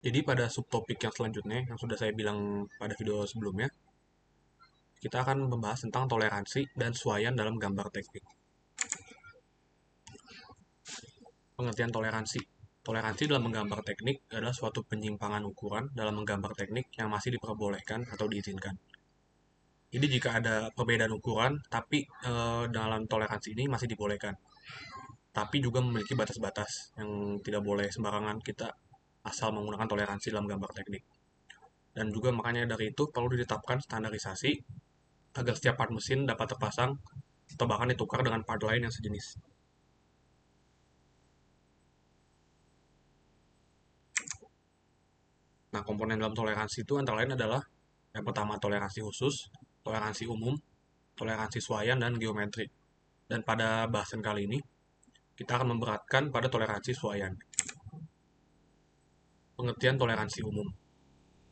Jadi pada subtopik yang selanjutnya, yang sudah saya bilang pada video sebelumnya, kita akan membahas tentang toleransi dan suaian dalam gambar teknik. Pengertian toleransi. Toleransi dalam menggambar teknik adalah suatu penyimpangan ukuran dalam menggambar teknik yang masih diperbolehkan atau diizinkan. Jadi jika ada perbedaan ukuran, tapi dalam toleransi ini masih dibolehkan. Tapi juga memiliki batas-batas yang tidak boleh sembarangan kita asal menggunakan toleransi dalam gambar teknik. Dan juga makanya dari itu perlu ditetapkan standarisasi agar setiap part mesin dapat terpasang atau bahkan ditukar dengan part lain yang sejenis. Nah, komponen dalam toleransi itu antara lain adalah yang pertama toleransi khusus, toleransi umum, toleransi suaian, dan geometri. Dan pada bahasan kali ini, kita akan memberatkan pada toleransi suaian. Pengertian toleransi umum.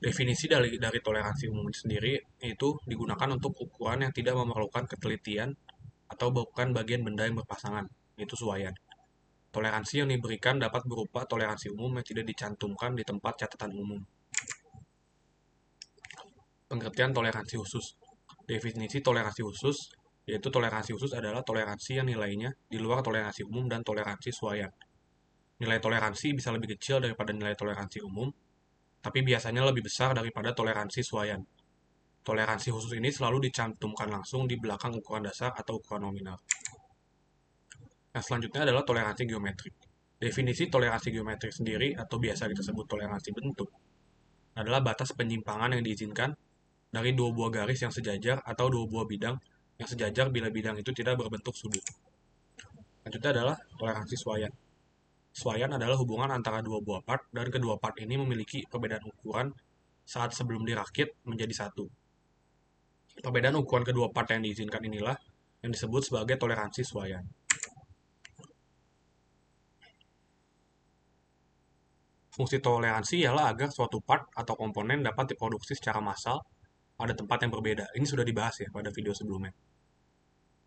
Definisi dari toleransi umum sendiri itu digunakan untuk ukuran yang tidak memerlukan ketelitian atau bukan bagian benda yang berpasangan, yaitu suaian. Toleransi yang diberikan dapat berupa toleransi umum yang tidak dicantumkan di tempat catatan umum. Pengertian toleransi khusus. Definisi toleransi khusus, yaitu toleransi khusus adalah toleransi yang nilainya di luar toleransi umum dan toleransi suaian. Nilai toleransi bisa lebih kecil daripada nilai toleransi umum, tapi biasanya lebih besar daripada toleransi suaian. Toleransi khusus ini selalu dicantumkan langsung di belakang ukuran dasar atau ukuran nominal. Yang selanjutnya adalah toleransi geometrik. Definisi toleransi geometrik sendiri atau biasa kita sebut toleransi bentuk adalah batas penyimpangan yang diizinkan dari dua buah garis yang sejajar atau dua buah bidang yang sejajar bila bidang itu tidak berbentuk sudut. Selanjutnya adalah toleransi suaian. Suaian adalah hubungan antara dua buah part dan kedua part ini memiliki perbedaan ukuran saat sebelum dirakit menjadi satu. Perbedaan ukuran kedua part yang diizinkan inilah yang disebut sebagai toleransi suaian. Fungsi toleransi ialah agar suatu part atau komponen dapat diproduksi secara massal pada tempat yang berbeda. Ini sudah dibahas ya pada video sebelumnya.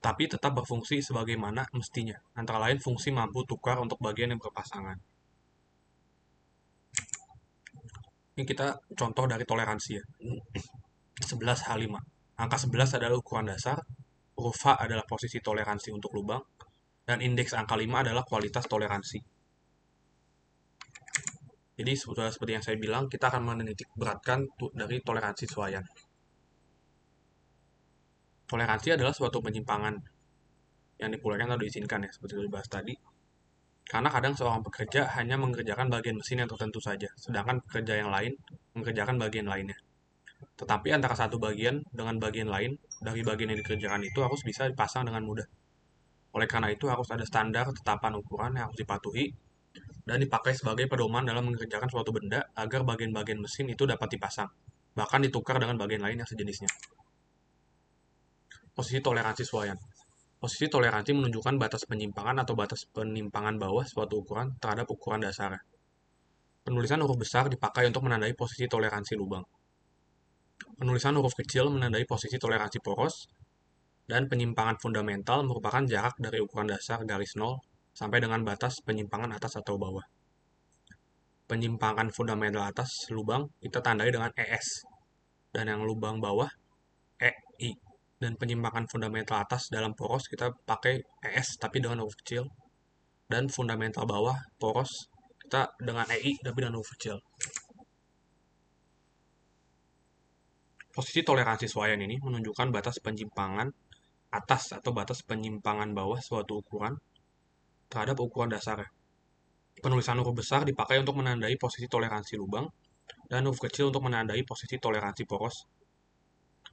Tapi tetap berfungsi sebagaimana mestinya. Antara lain fungsi mampu tukar untuk bagian yang berpasangan. Ini kita contoh dari toleransi ya. 11H5. Angka 11 adalah ukuran dasar, huruf H adalah posisi toleransi untuk lubang, dan indeks angka 5 adalah kualitas toleransi. Jadi seperti yang saya bilang, kita akan menitik beratkan dari toleransi suaian. Toleransi adalah suatu penyimpangan yang dibolehkan atau diizinkan ya, seperti yang dibahas tadi. Karena kadang seorang pekerja hanya mengerjakan bagian mesin yang tertentu saja, sedangkan pekerja yang lain mengerjakan bagian lainnya. Tetapi antara satu bagian dengan bagian lain dari bagian yang dikerjakan itu harus bisa dipasang dengan mudah. Oleh karena itu harus ada standar tetapan ukuran yang harus dipatuhi dan dipakai sebagai pedoman dalam mengerjakan suatu benda agar bagian-bagian mesin itu dapat dipasang, bahkan ditukar dengan bagian lain yang sejenisnya. Posisi toleransi suaian. Posisi toleransi menunjukkan batas penyimpangan atau batas penimpangan bawah suatu ukuran terhadap ukuran dasarnya. Penulisan huruf besar dipakai untuk menandai posisi toleransi lubang. Penulisan huruf kecil menandai posisi toleransi poros, dan penyimpangan fundamental merupakan jarak dari ukuran dasar garis 0 sampai dengan batas penyimpangan atas atau bawah. Penyimpangan fundamental atas lubang kita tandai dengan ES, dan yang lubang bawah EI. Dan penyimpangan fundamental atas dalam poros kita pakai ES tapi dengan huruf kecil, dan fundamental bawah poros kita dengan EI tapi dengan huruf kecil. Posisi toleransi suaian ini menunjukkan batas penyimpangan atas atau batas penyimpangan bawah suatu ukuran terhadap ukuran dasarnya. Penulisan huruf besar dipakai untuk menandai posisi toleransi lubang, dan huruf kecil untuk menandai posisi toleransi poros.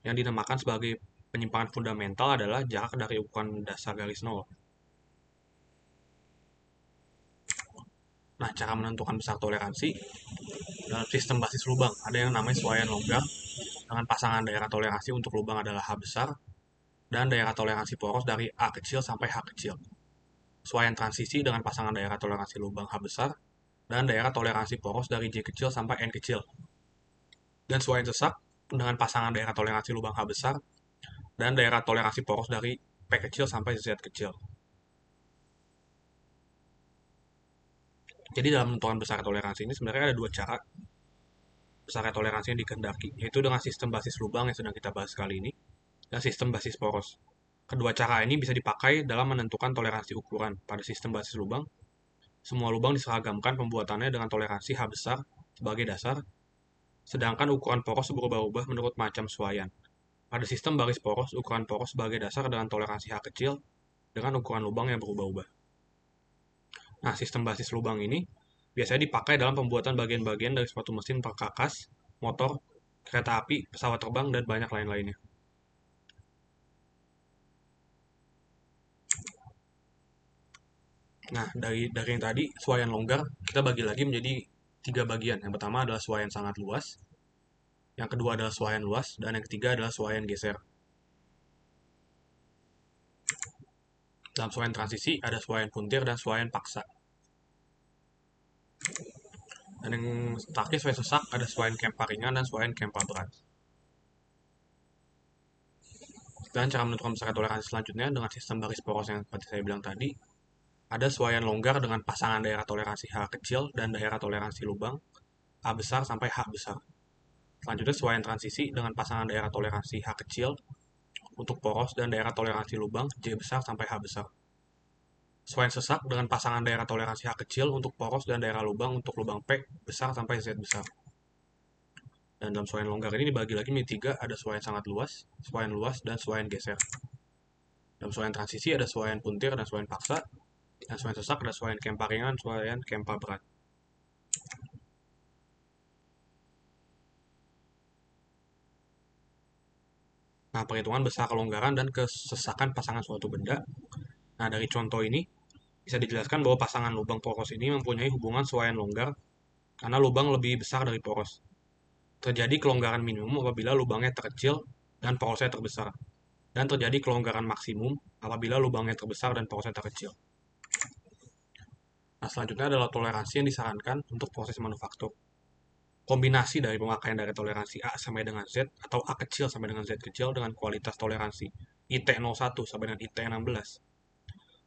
Yang dinamakan sebagai penyimpangan fundamental adalah jarak dari ukuran dasar garis 0. Nah, cara menentukan besar toleransi dalam sistem basis lubang ada yang namanya suaian longgar dengan pasangan daerah toleransi untuk lubang adalah H besar dan daerah toleransi poros dari A kecil sampai H kecil. Suaian transisi dengan pasangan daerah toleransi lubang H besar dan daerah toleransi poros dari J kecil sampai N kecil. Dan suaian sesak dengan pasangan daerah toleransi lubang H besar dan daerah toleransi poros dari P kecil sampai Z kecil. Jadi dalam menentukan besar toleransi ini sebenarnya ada dua cara. besarnya toleransi yang dikehendaki, yaitu dengan sistem basis lubang yang sedang kita bahas kali ini, dan sistem basis poros. Kedua cara ini bisa dipakai dalam menentukan toleransi ukuran. Pada sistem basis lubang, semua lubang diseragamkan pembuatannya dengan toleransi H besar sebagai dasar, sedangkan ukuran poros berubah-ubah menurut macam suaian. Pada sistem baris poros, ukuran poros sebagai dasar dengan toleransi H kecil dengan ukuran lubang yang berubah-ubah. Nah, sistem basis lubang ini biasanya dipakai dalam pembuatan bagian-bagian dari suatu mesin perkakas, motor, kereta api, pesawat terbang, dan banyak lain-lainnya. Nah, dari yang tadi, suaian longgar, kita bagi lagi menjadi 3 bagian. Yang pertama adalah suaian sangat luas, yang kedua adalah suaian luas, dan yang ketiga adalah suaian geser. Dalam suaian transisi, ada suaian puntir dan suaian paksa. Dan yang terakhir, suaian sesak, ada suaian kempa ringan dan suaian kempa berat. Dan cara menentukan besar toleransi selanjutnya dengan sistem baris poros yang seperti saya bilang tadi, ada suaian longgar dengan pasangan daerah toleransi H kecil dan daerah toleransi lubang A besar sampai H besar. Selanjutnya suaian transisi dengan pasangan daerah toleransi H kecil untuk poros dan daerah toleransi lubang J besar sampai H besar. Suaian sesak dengan pasangan daerah toleransi H kecil untuk poros dan daerah lubang untuk lubang P besar sampai Z besar. Dan dalam suaian longgar ini dibagi lagi menjadi 3, ada suaian sangat luas, dan suaian geser. Dalam suaian transisi ada suaian puntir dan suaian paksa, dan suaian sesak ada suaian kempa ringan, suaian kempa berat. Nah, perhitungan besar kelonggaran dan kesesakan pasangan suatu benda. Nah, dari contoh ini bisa dijelaskan bahwa pasangan lubang poros ini mempunyai hubungan suaian longgar karena lubang lebih besar dari poros. Terjadi kelonggaran minimum apabila lubangnya terkecil dan porosnya terbesar. Dan terjadi kelonggaran maksimum apabila lubangnya terbesar dan porosnya terkecil. Nah, selanjutnya adalah toleransi yang disarankan untuk proses manufaktur. Kombinasi dari pemakaian dari toleransi A sampai dengan Z atau A kecil sampai dengan Z kecil dengan kualitas toleransi IT01 sampai dengan IT16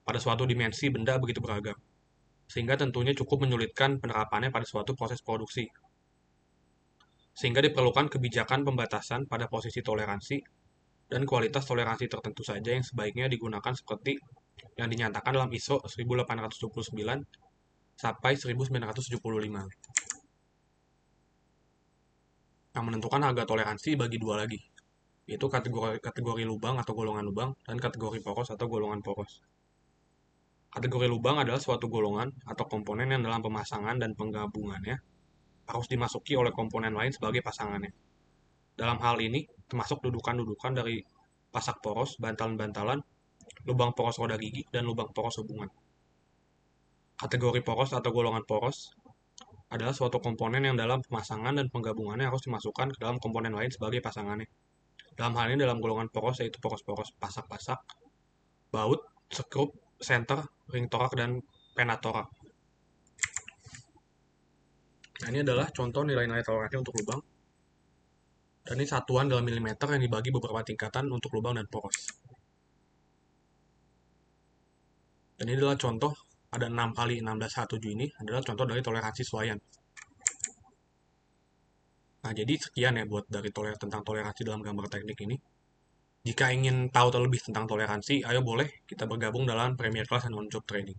pada suatu dimensi benda begitu beragam, sehingga tentunya cukup menyulitkan penerapannya pada suatu proses produksi. Sehingga diperlukan kebijakan pembatasan pada posisi toleransi dan kualitas toleransi tertentu saja yang sebaiknya digunakan seperti yang dinyatakan dalam ISO 1829 sampai 1975. Yang menentukan harga toleransi bagi dua lagi, yaitu kategori lubang atau golongan lubang dan kategori poros atau golongan poros. Kategori lubang adalah suatu golongan atau komponen yang dalam pemasangan dan penggabungannya harus dimasuki oleh komponen lain sebagai pasangannya. Dalam hal ini, termasuk dudukan-dudukan dari pasak poros, bantalan-bantalan, lubang poros roda gigi, dan lubang poros hubungan. Kategori poros atau golongan poros adalah suatu komponen yang dalam pemasangan dan penggabungannya harus dimasukkan ke dalam komponen lain sebagai pasangannya. Dalam hal ini dalam golongan poros yaitu poros-poros pasak-pasak, baut, sekrup, senter, ring torak, dan penatorak. Nah, ini adalah contoh nilai-nilai toleransi untuk lubang. Dan ini satuan dalam milimeter yang dibagi beberapa tingkatan untuk lubang dan poros. Dan ini adalah contoh, ada 6 kali 16H7 ini adalah contoh dari toleransi suaian. Nah, jadi sekian ya buat dari tentang toleransi dalam gambar teknik ini. Jika ingin tahu terlebih tentang toleransi, ayo boleh kita bergabung dalam Premier Class and On-Job Training.